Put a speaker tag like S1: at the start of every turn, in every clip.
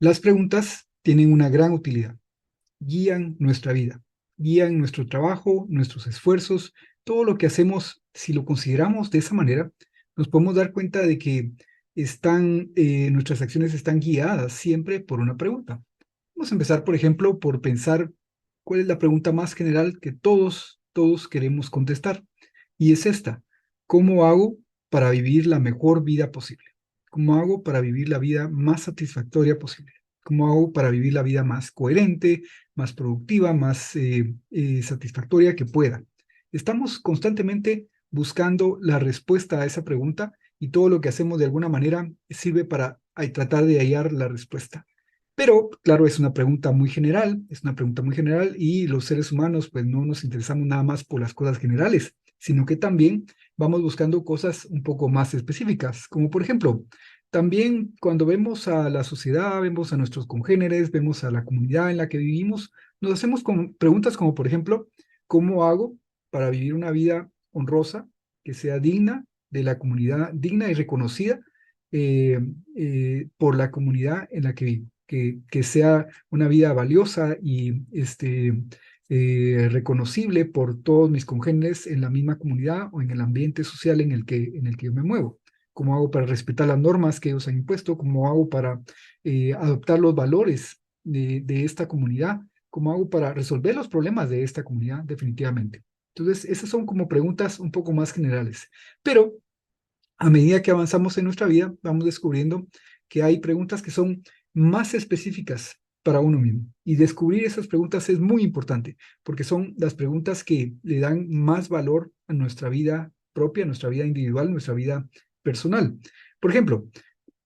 S1: Las preguntas tienen una gran utilidad. Guían nuestra vida, guían nuestro trabajo, nuestros esfuerzos, todo lo que hacemos. Si lo consideramos de esa manera, nos podemos dar cuenta de que nuestras acciones están guiadas siempre por una pregunta. Vamos a empezar, por ejemplo, por pensar cuál es la pregunta más general que todos queremos contestar. Y es esta: ¿cómo hago para vivir la mejor vida posible? ¿Cómo hago para vivir la vida más satisfactoria posible? ¿Cómo hago para vivir la vida más coherente, más productiva, más satisfactoria que pueda? Estamos constantemente buscando la respuesta a esa pregunta, y todo lo que hacemos de alguna manera sirve para tratar de hallar la respuesta. Pero, claro, es una pregunta muy general, y los seres humanos pues no nos interesamos nada más por las cosas generales, sino que también vamos buscando cosas un poco más específicas, como por ejemplo, también cuando vemos a la sociedad, vemos a nuestros congéneres, vemos a la comunidad en la que vivimos, nos hacemos preguntas como por ejemplo: ¿cómo hago para vivir una vida honrosa, que sea digna de la comunidad, digna y reconocida eh, por la comunidad en la que vivo? Que sea una vida valiosa y reconocible por todos mis congéneres en la misma comunidad o en el ambiente social en el que yo me muevo. ¿Cómo hago para respetar las normas que ellos han impuesto? ¿Cómo hago para adoptar los valores de esta comunidad? ¿Cómo hago para resolver los problemas de esta comunidad? Definitivamente. Entonces, esas son como preguntas un poco más generales. Pero a medida que avanzamos en nuestra vida, vamos descubriendo que hay preguntas que son más específicas para uno mismo. Y descubrir esas preguntas es muy importante, porque son las preguntas que le dan más valor a nuestra vida propia, a nuestra vida individual, a nuestra vida personal. Por ejemplo,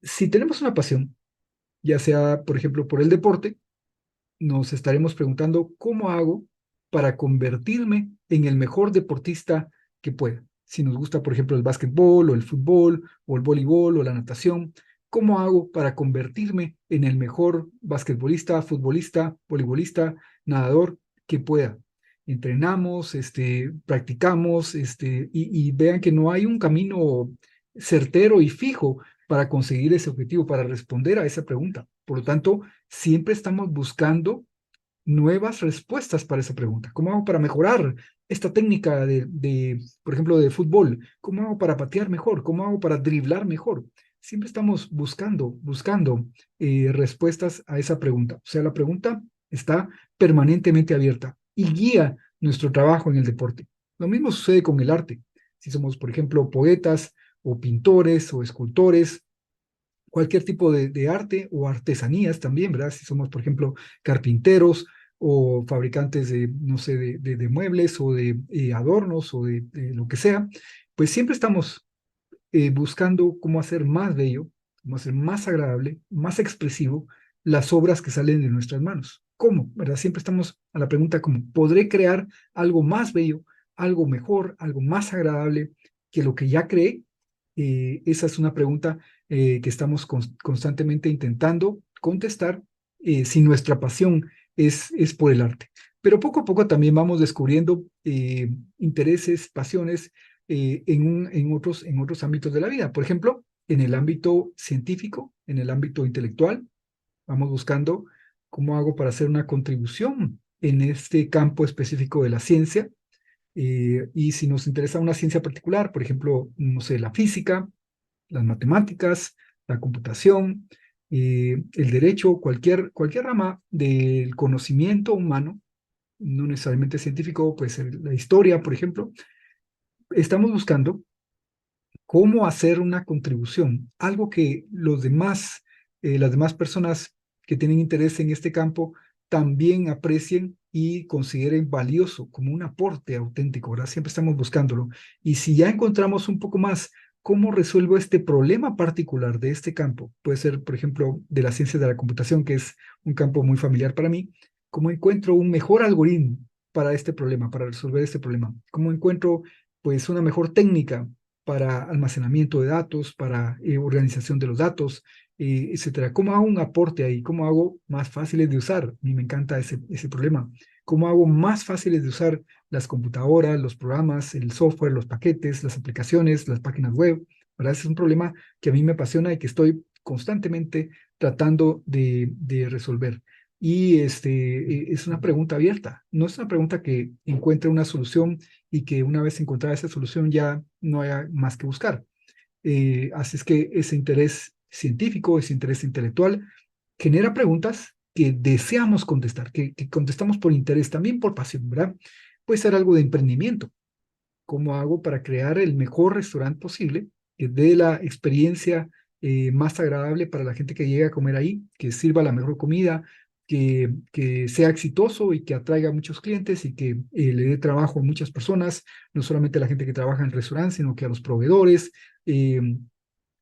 S1: si tenemos una pasión, ya sea, por ejemplo, por el deporte, nos estaremos preguntando: ¿cómo hago para convertirme en el mejor deportista que pueda? Si nos gusta, por ejemplo, el básquetbol o el fútbol o el voleibol o la natación, ¿cómo hago para convertirme en el mejor basquetbolista, futbolista, voleibolista, nadador que pueda? Entrenamos, practicamos, y vean que no hay un camino certero y fijo para conseguir ese objetivo, para responder a esa pregunta. Por lo tanto, siempre estamos buscando nuevas respuestas para esa pregunta. ¿Cómo hago para mejorar esta técnica por ejemplo, de fútbol? ¿Cómo hago para patear mejor? ¿Cómo hago para driblar mejor? Siempre estamos buscando respuestas a esa pregunta. O sea, la pregunta está permanentemente abierta y guía nuestro trabajo en el deporte. Lo mismo sucede con el arte. Si somos, por ejemplo, poetas o pintores o escultores, cualquier tipo de arte o artesanías también, ¿verdad? Si somos, por ejemplo, carpinteros o fabricantes de, no sé, de muebles o de adornos o de lo que sea, pues siempre estamos buscando cómo hacer más bello, cómo hacer más agradable, más expresivo las obras que salen de nuestras manos. ¿Cómo? ¿Verdad? Siempre estamos a la pregunta: ¿cómo podré crear algo más bello, algo mejor, algo más agradable que lo que ya creé? Esa es una pregunta que estamos constantemente intentando contestar, si nuestra pasión es por el arte. Pero poco a poco también vamos descubriendo intereses, pasiones en otros ámbitos de la vida. Por ejemplo, en el ámbito científico, en el ámbito intelectual, vamos buscando cómo hago para hacer una contribución en este campo específico de la ciencia. Y si nos interesa una ciencia particular, por ejemplo, no sé, la física, las matemáticas, la computación, el derecho, cualquier rama del conocimiento humano, no necesariamente científico, puede ser la historia, por ejemplo, estamos buscando cómo hacer una contribución, algo que las demás personas que tienen interés en este campo también aprecien y consideren valioso, como un aporte auténtico, ¿verdad? Siempre estamos buscándolo. Y si ya encontramos un poco más cómo resuelvo este problema particular de este campo, puede ser, por ejemplo, de la ciencia de la computación, que es un campo muy familiar para mí, cómo encuentro un mejor algoritmo para este problema, para resolver este problema, cómo encuentro pues una mejor técnica para almacenamiento de datos, para organización de los datos, etcétera. ¿Cómo hago un aporte ahí? ¿Cómo hago más fáciles de usar? A mí me encanta ese problema. ¿Cómo hago más fáciles de usar las computadoras, los programas, el software, los paquetes, las aplicaciones, las páginas web? ¿Verdad? Ese es un problema que a mí me apasiona y que estoy constantemente tratando de resolver. Y es una pregunta abierta, no es una pregunta que encuentre una solución y que una vez encontrada esa solución ya no haya más que buscar. Así es que ese interés científico, ese interés intelectual, genera preguntas que deseamos contestar, que contestamos por interés, también por pasión, ¿verdad? Puede ser algo de emprendimiento. ¿Cómo hago para crear el mejor restaurante posible, que dé la experiencia más agradable para la gente que llegue a comer ahí, que sirva la mejor comida, que sea exitoso y que atraiga a muchos clientes y que le dé trabajo a muchas personas, no solamente a la gente que trabaja en el restaurante, sino que a los proveedores, eh,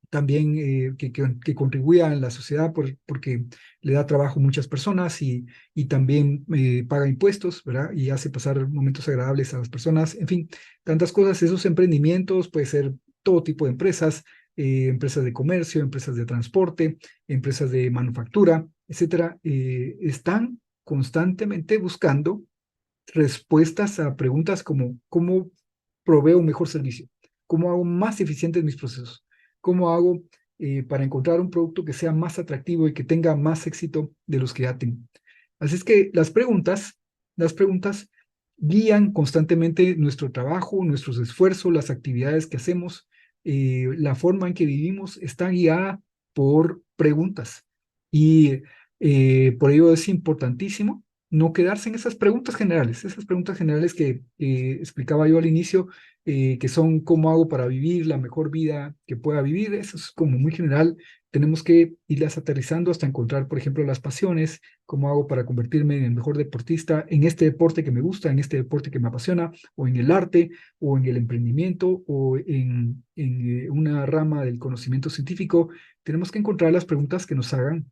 S1: también que contribuya a la sociedad porque le da trabajo a muchas personas y también paga impuestos, ¿verdad? Y hace pasar momentos agradables a las personas. En fin, tantas cosas. Esos emprendimientos puede ser todo tipo de empresas, empresas de comercio, empresas de transporte, empresas de manufactura, etcétera. Están constantemente buscando respuestas a preguntas como ¿cómo proveo un mejor servicio? ¿Cómo hago más eficientes mis procesos? ¿Cómo hago para encontrar un producto que sea más atractivo y que tenga más éxito de los que ya tengo? Así es que las preguntas guían constantemente nuestro trabajo, nuestros esfuerzos, las actividades que hacemos, la forma en que vivimos está guiada por preguntas. Y por ello es importantísimo no quedarse en esas preguntas generales que explicaba yo al inicio, que son cómo hago para vivir la mejor vida que pueda vivir. Eso es como muy general. Tenemos que irlas aterrizando hasta encontrar, por ejemplo, las pasiones, cómo hago para convertirme en el mejor deportista en este deporte que me gusta, en este deporte que me apasiona, o en el arte, o en el emprendimiento, o en una rama del conocimiento científico. Tenemos que encontrar las preguntas que nos hagan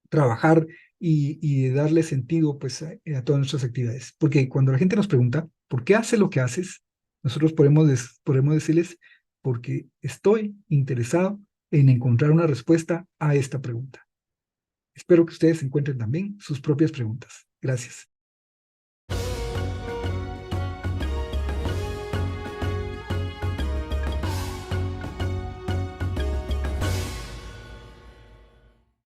S1: trabajar y darle sentido pues a todas nuestras actividades. Porque cuando la gente nos pregunta, ¿por qué haces lo que haces? Nosotros podemos decirles, porque estoy interesado en encontrar una respuesta a esta pregunta. Espero que ustedes encuentren también sus propias preguntas. Gracias.